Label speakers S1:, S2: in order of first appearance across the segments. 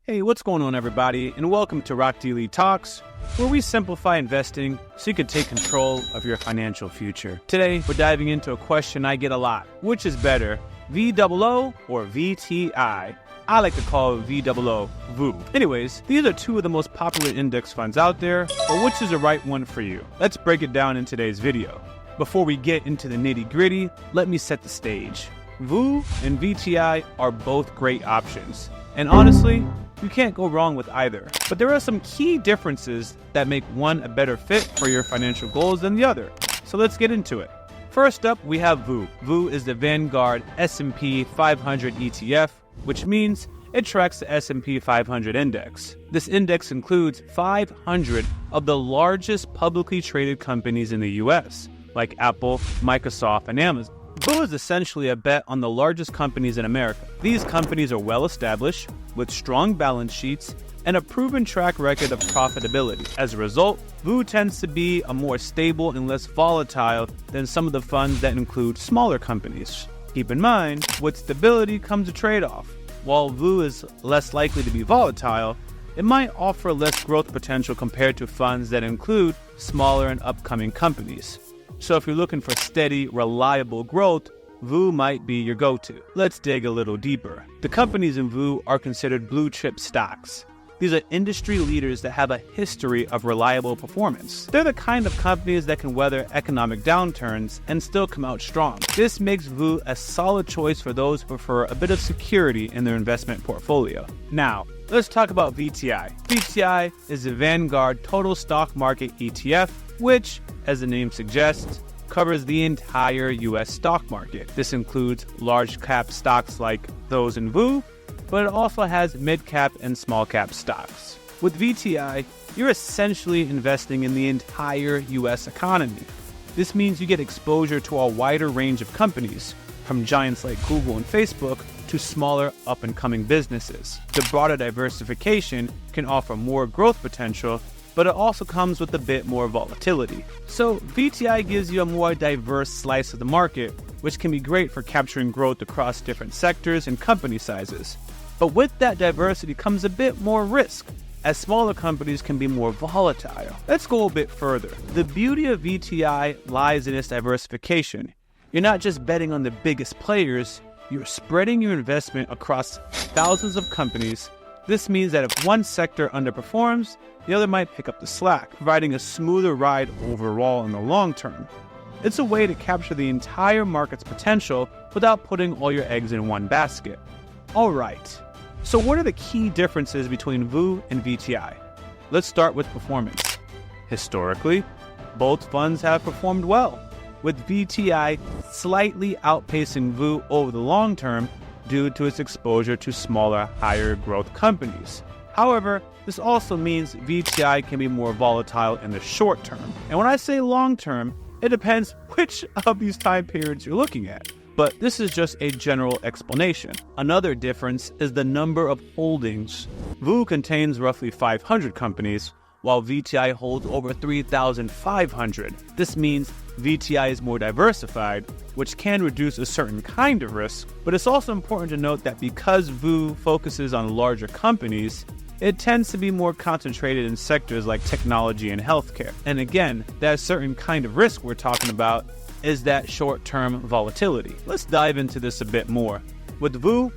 S1: Hey, what's going on everybody, and welcome to Rock Daily Talks, where we simplify investing so you can take control of your financial future. Today, we're diving into a question I get a lot. Which is better, VOO or VTI? I like to call it VOO. Anyways, these are two of the most popular index funds out there, but which is the right one for you? Let's break it down in today's video. Before we get into the nitty-gritty, let me set the stage. VOO and VTI are both great options, and honestly, you can't go wrong with either. But there are some key differences that make one a better fit for your financial goals than the other. So let's get into it. First up, we have VOO. VOO is the Vanguard S&P 500 ETF, which means it tracks the S&P 500 index. This index includes 500 of the largest publicly traded companies in the US, like Apple, Microsoft, and Amazon. VOO is essentially a bet on the largest companies in America. These companies are well established, with strong balance sheets, and a proven track record of profitability. As a result, VOO tends to be a more stable and less volatile than some of the funds that include smaller companies. Keep in mind, with stability comes a trade-off. While VOO is less likely to be volatile, it might offer less growth potential compared to funds that include smaller and upcoming companies. So if you're looking for steady, reliable growth, VOO might be your go-to. Let's dig a little deeper. The companies in VOO are considered blue chip stocks. These are industry leaders that have a history of reliable performance. They're the kind of companies that can weather economic downturns and still come out strong. This makes VOO a solid choice for those who prefer a bit of security in their investment portfolio. Now, let's talk about VTI. VTI is the Vanguard Total Stock Market ETF, which, as the name suggests, covers the entire US stock market. This includes large cap stocks like those in VOO, but it also has mid cap and small cap stocks. With VTI, you're essentially investing in the entire US economy. This means you get exposure to a wider range of companies, from giants like Google and Facebook to smaller up-and-coming businesses. The broader diversification can offer more growth potential, but it also comes with a bit more volatility. So VTI gives you a more diverse slice of the market, which can be great for capturing growth across different sectors and company sizes. But with that diversity comes a bit more risk, as smaller companies can be more volatile. Let's go a bit further. The beauty of VTI lies in its diversification. You're not just betting on the biggest players, you're spreading your investment across thousands of companies. This means that if one sector underperforms, the other might pick up the slack, providing a smoother ride overall in the long term. It's a way to capture the entire market's potential without putting all your eggs in one basket. Alright, so what are the key differences between VOO and VTI? Let's start with performance. Historically, both funds have performed well, with VTI slightly outpacing VOO over the long term due to its exposure to smaller, higher growth companies. However, this also means VTI can be more volatile in the short term. And when I say long term, it depends which of these time periods you're looking at. But this is just a general explanation. Another difference is the number of holdings. VOO contains roughly 500 companies, while VTI holds over 3,500. This means VTI is more diversified, which can reduce a certain kind of risk. But it's also important to note that because VOO focuses on larger companies, it tends to be more concentrated in sectors like technology and healthcare. And again, that certain kind of risk we're talking about is that short-term volatility. Let's dive into this a bit more. With VOO,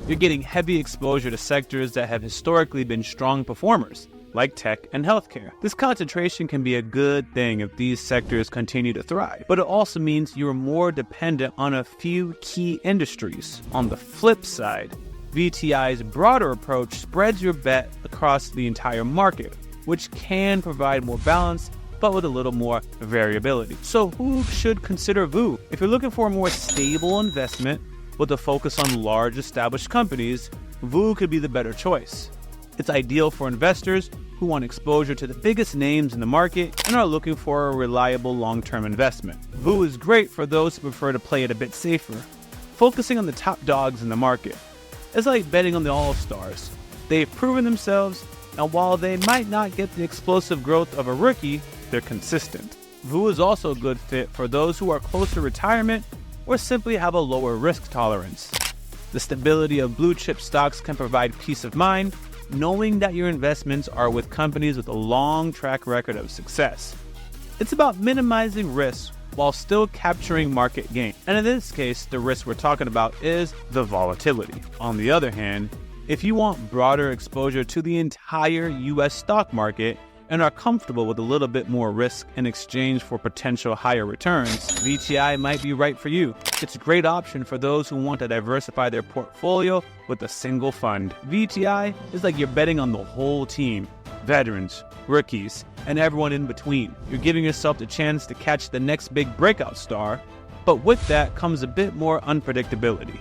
S1: you're getting heavy exposure to sectors that have historically been strong performers, like tech and healthcare. This concentration can be a good thing if these sectors continue to thrive, but it also means you're more dependent on a few key industries. On the flip side, VTI's broader approach spreads your bet across the entire market, which can provide more balance, but with a little more variability. So who should consider VOO? If you're looking for a more stable investment with a focus on large established companies, VOO could be the better choice. It's ideal for investors who want exposure to the biggest names in the market and are looking for a reliable long-term investment. VOO is great for those who prefer to play it a bit safer, focusing on the top dogs in the market. It's like betting on the all-stars. They've proven themselves, and while they might not get the explosive growth of a rookie, they're consistent. VOO is also a good fit for those who are close to retirement or simply have a lower risk tolerance. The stability of blue chip stocks can provide peace of mind, knowing that your investments are with companies with a long track record of success. It's about minimizing risk while still capturing market gain. And in this case, the risk we're talking about is the volatility. On the other hand, if you want broader exposure to the entire US stock market and are comfortable with a little bit more risk in exchange for potential higher returns, VTI might be right for you. It's a great option for those who want to diversify their portfolio with a single fund. VTI is like you're betting on the whole team, veterans, rookies, and everyone in between. You're giving yourself the chance to catch the next big breakout star, but with that comes a bit more unpredictability.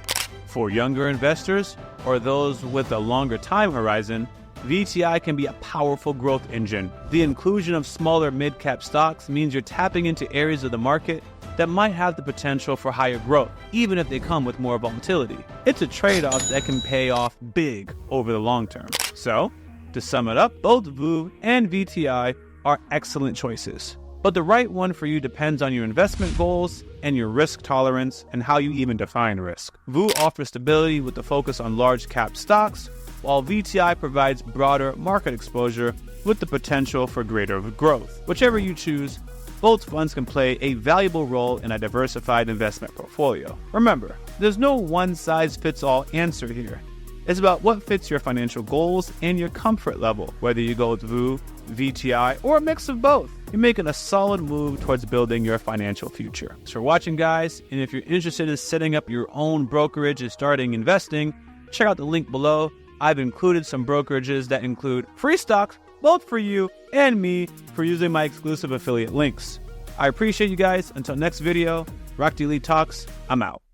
S1: For younger investors or those with a longer time horizon, VTI can be a powerful growth engine. The inclusion of smaller mid-cap stocks means you're tapping into areas of the market that might have the potential for higher growth, even if they come with more volatility. It's a trade-off that can pay off big over the long term. So, to sum it up, both VOO and VTI are excellent choices. But the right one for you depends on your investment goals and your risk tolerance and how you even define risk. VOO offers stability with the focus on large cap stocks, while VTI provides broader market exposure with the potential for greater growth. Whichever you choose, both funds can play a valuable role in a diversified investment portfolio. Remember, there's no one-size-fits-all answer here. It's about what fits your financial goals and your comfort level. Whether you go with VOO, VTI, or a mix of both, you're making a solid move towards building your financial future. Thanks for watching, guys, and if you're interested in setting up your own brokerage and starting investing, check out the link below. I've included some brokerages that include free stocks, both for you and me, for using my exclusive affiliate links. I appreciate you guys. Until next video, Rock Daily Talks, I'm out.